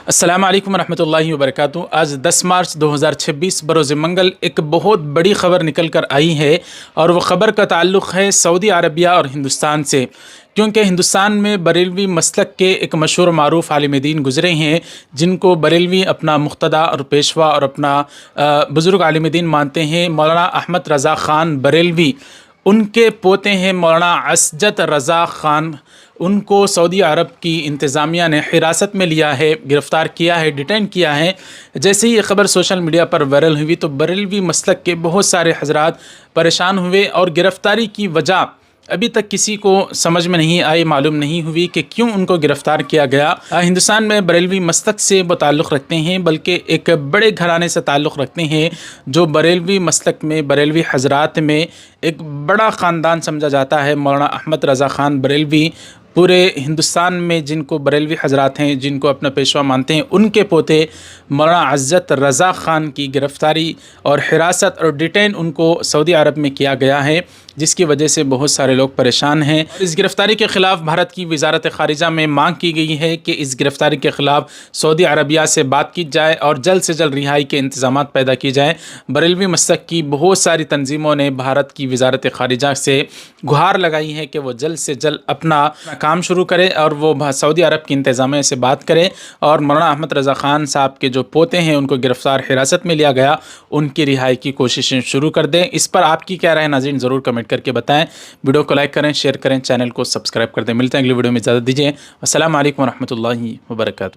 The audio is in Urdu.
السلام علیکم ورحمۃ اللہ وبرکاتہ۔ آج 10 مارچ 2026 بروز منگل ایک بہت بڑی خبر نکل کر آئی ہے، اور وہ خبر کا تعلق ہے سعودی عربیہ اور ہندوستان سے، کیونکہ ہندوستان میں بریلوی مسلک کے ایک مشہور معروف عالم دین گزرے ہیں، جن کو بریلوی اپنا مقتدیٰ اور پیشوا اور اپنا بزرگ عالم دین مانتے ہیں۔ مولانا احمد رضا خان بریلوی، ان کے پوتے ہیں مولانا عصجت رضا خان، ان کو سعودی عرب کی انتظامیہ نے حراست میں لیا ہے، گرفتار کیا ہے، ڈیٹین کیا ہے۔ جیسے ہی یہ خبر سوشل میڈیا پر وائرل ہوئی تو بریلوی مسلک کے بہت سارے حضرات پریشان ہوئے، اور گرفتاری کی وجہ ابھی تک کسی کو سمجھ میں نہیں آئی، معلوم نہیں ہوئی کہ کیوں ان کو گرفتار کیا گیا۔ ہندوستان میں بریلوی مسلک سے وہ تعلق رکھتے ہیں، بلکہ ایک بڑے گھرانے سے تعلق رکھتے ہیں، جو بریلوی مسلک میں، بریلوی حضرات میں ایک بڑا خاندان سمجھا جاتا ہے۔ مولانا احمد رضا خان بریلوی پورے ہندوستان میں جن کو بریلوی حضرات ہیں، جن کو اپنا پیشوا مانتے ہیں، ان کے پوتے مولانا عصجت رضا خان کی گرفتاری اور حراست اور ڈیٹین ان کو سعودی عرب میں کیا گیا ہے، جس کی وجہ سے بہت سارے لوگ پریشان ہیں۔ اس گرفتاری کے خلاف بھارت کی وزارت خارجہ میں مانگ کی گئی ہے کہ اس گرفتاری کے خلاف سعودی عربیہ سے بات کی جائے اور جلد سے جلد رہائی کے انتظامات پیدا کی جائیں۔ بریلوی مسلک کی بہت ساری تنظیموں نے بھارت کی وزارت خارجہ سے گہار لگائی ہے کہ وہ جلد سے جلد اپنا کام شروع کرے اور وہ سعودی عرب کی انتظامیہ سے بات کرے، اور مولانا احمد رضا خان صاحب کے جو پوتے ہیں ان کو گرفتار حراست میں لیا گیا، ان کی رہائی کی کوششیں شروع کر دیں۔ اس پر آپ کی کیا رائے ناظرین ضرور کمنٹ کر کے بتائیں۔ ویڈیو کو لائک کریں، شیئر کریں، چینل کو سبسکرائب کر دیں۔ ملتے ہیں اگلی ویڈیو میں، اجازت دیجیے۔ السلام علیکم ورحمۃ اللہ وبرکاتہ۔